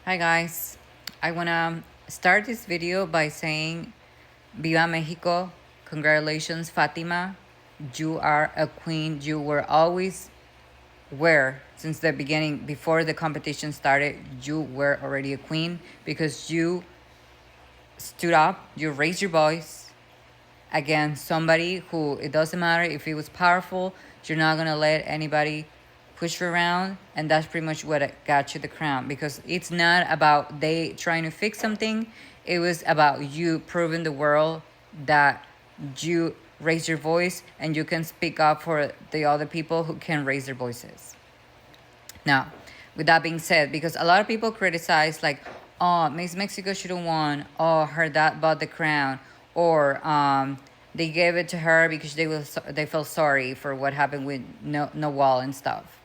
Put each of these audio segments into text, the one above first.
Hi guys, I wanna start this video by saying Viva Mexico, congratulations Fatima, you are a queen, you were always since the beginning, before the competition started, you were already a queen because you stood up, you raised your voice against somebody who, it doesn't matter if it was powerful, you're not gonna let anybody push you around, and that's pretty much what got you the crown, because it's not about they trying to fix something, it was about you proving the world that you raise your voice and you can speak up for the other people who can raise their voices. Now, with that being said, because a lot of people criticize, like, oh, Miss Mexico should have won, oh, her dad bought the crown, or they gave it to her because they felt sorry for what happened with Noel and stuff.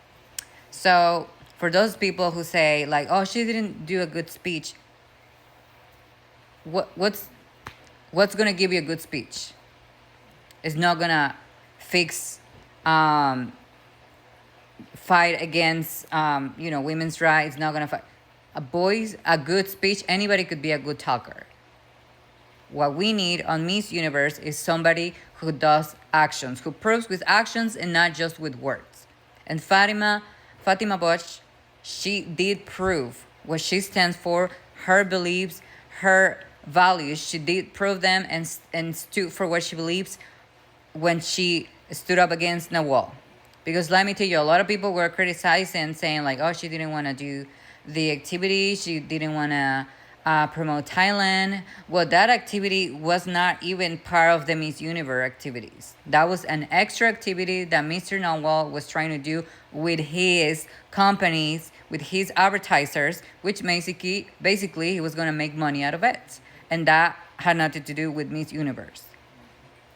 So for those people who say, like, oh, she didn't do a good speech, what's gonna give you a good speech? It's not gonna fix fight against women's rights. Not gonna fight a good speech. Anybody could be a good talker. What we need on Miss Universe is somebody who does actions, who proves with actions and not just with words. And Fatima Bosh, she did prove what she stands for, her beliefs, her values. She did prove them and stood for what she believes when she stood up against Nawal. Because let me tell you, a lot of people were criticizing, saying like, oh, she didn't want to do the activity. She didn't want to promote Thailand. Well, that activity was not even part of the Miss Universe activities. That was an extra activity that Mr. Nawal was trying to do with his companies, with his advertisers, which basically he was going to make money out of it. And that had nothing to do with Miss Universe.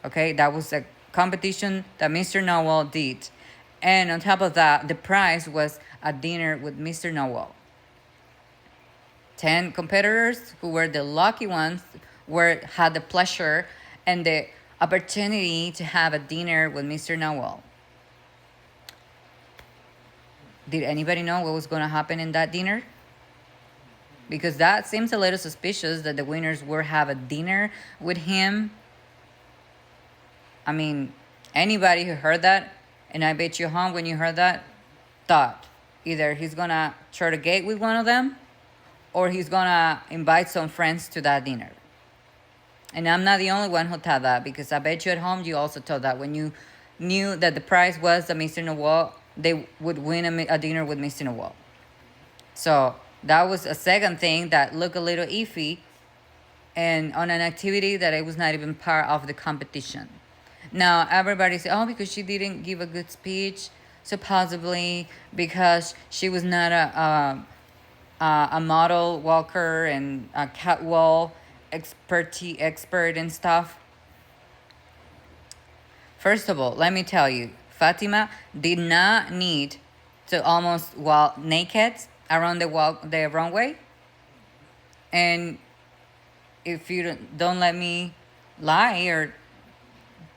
Okay, that was a competition that Mr. Nawal did. And on top of that, the prize was a dinner with Mr. Nawal. 10 competitors who were the lucky ones had the pleasure and the opportunity to have a dinner with Mr. Nawal. Did anybody know what was going to happen in that dinner? Because that seems a little suspicious that the winners would have a dinner with him. I mean, anybody who heard that, and I bet you home when you heard that, thought either he's gonna try to gate with one of them or he's gonna invite some friends to that dinner. And I'm not the only one who thought that, because I bet you at home you also thought that when you knew that the prize was that Mr. Nawal, they would win a dinner with Mr. Nawal. So that was a second thing that looked a little iffy, and on an activity that it was not even part of the competition. Now, everybody said, oh, because she didn't give a good speech, supposedly because she was not a model walker and a catwalk expert and stuff. First of all, let me tell you, Fatima did not need to almost walk naked around the runway. And if you don't let me lie, or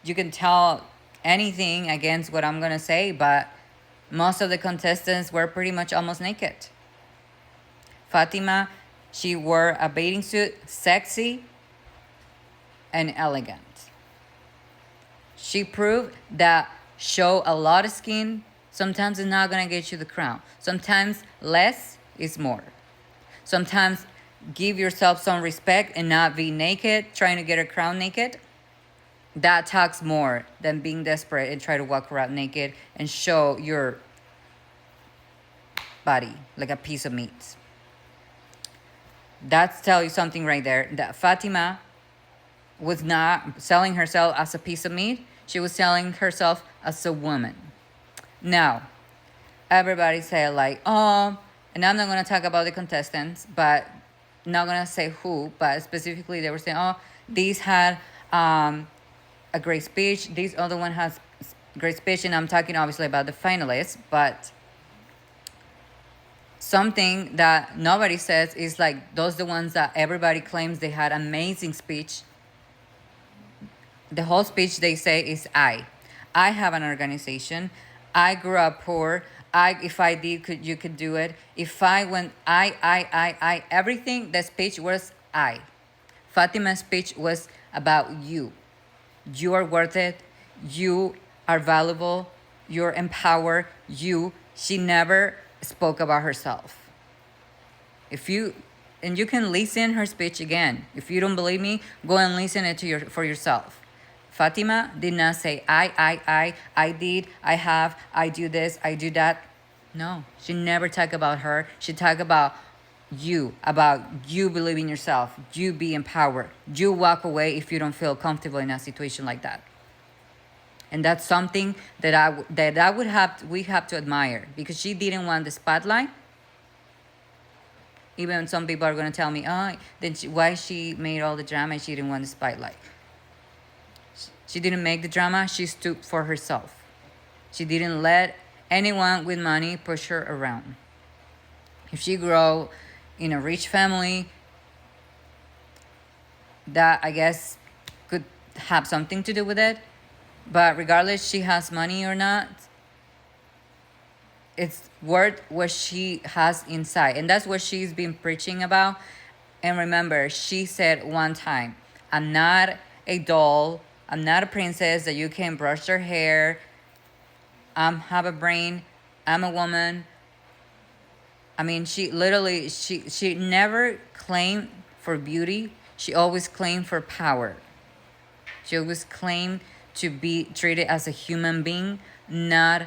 you can tell anything against what I'm gonna say, but most of the contestants were pretty much almost naked. Fatima, she wore a bathing suit, sexy and elegant. She proved that show a lot of skin sometimes is not gonna get you the crown. Sometimes less is more. Sometimes give yourself some respect and not be naked, trying to get a crown naked. That talks more than being desperate and try to walk around naked and show your body like a piece of meat. That's tell you something right there, that Fatima was not selling herself as a piece of meat. She was selling herself as a woman. Now, everybody say like, oh, and I'm not going to talk about the contestants, but not going to say who, but specifically they were saying, oh, these had a great speech. This other one has great speech, and I'm talking obviously about the finalists, but something that nobody says is like those the ones that everybody claims they had amazing speech. The whole speech they say is I have an organization. I grew up poor. if I did, you could do it. If I went, I, everything, the speech was I. Fatima's speech was about you. You are worth it. You are valuable. You're empowered. She never spoke about herself. And you can listen her speech again. If you don't believe me, go and listen it for yourself. Fatima did not say, I did, I have, I do this, I do that. No, she never talked about her. She talked about you believe in yourself, you be empowered, you walk away if you don't feel comfortable in a situation like that. And that's something that we have to admire, because she didn't want the spotlight. Even some people are going to tell me, why she made all the drama, she didn't want the spotlight. She didn't make the drama, she stood for herself. She didn't let anyone with money push her around. If she grew in a rich family, that I guess could have something to do with it. But regardless she has money or not, it's worth what she has inside. And that's what she's been preaching about. And remember, she said one time, I'm not a doll. I'm not a princess that you can brush your hair. I have a brain. I'm a woman. I mean, she literally, she never claimed for beauty. She always claimed for power. She always claimed to be treated as a human being, not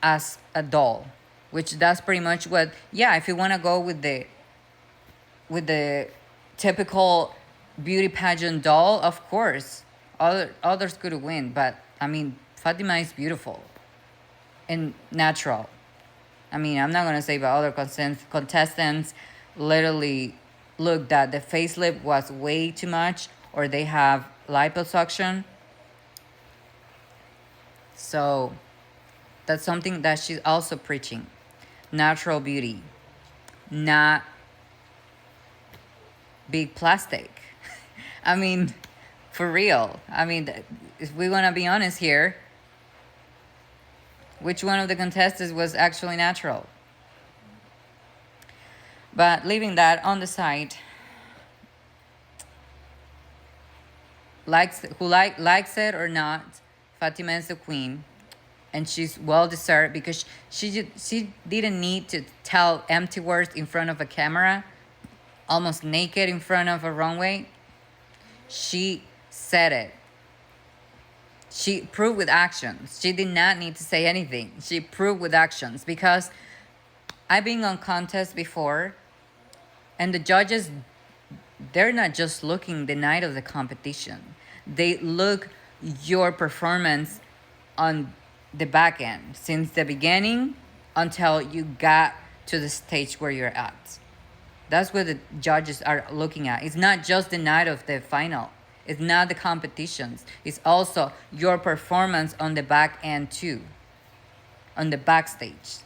as a doll. Which that's pretty much what, if you want to go with the typical beauty pageant doll, of course, others could win. But, I mean, Fatima is beautiful and natural. I mean, I'm not going to say about other contestants literally look that the facelift was way too much, or they have liposuction. So that's something that she's also preaching. Natural beauty, not big plastic. I mean, for real. I mean, if we want to be honest here, which one of the contestants was actually natural? But leaving that on the side, likes it or not, Fatima is the queen, and she's well deserved, because she didn't need to tell empty words in front of a camera, almost naked in front of a runway. She said it. She proved with actions. She did not need to say anything. She proved with actions, because I've been on contests before, and the judges, they're not just looking the night of the competition. They look your performance on the back end, since the beginning until you got to the stage where you're at. That's what the judges are looking at. It's not just the night of the final. It's not the competitions. It's also your performance on the back end too, on the backstage.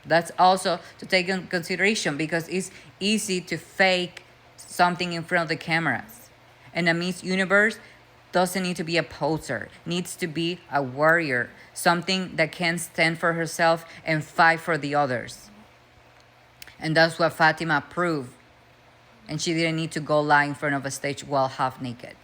That's also to take in consideration, because it's easy to fake something in front of the cameras. And a Miss Universe doesn't need to be a poser. Needs to be a warrior, something that can stand for herself and fight for the others. And that's what Fatima proved. And she didn't need to go lie in front of a stage while half naked.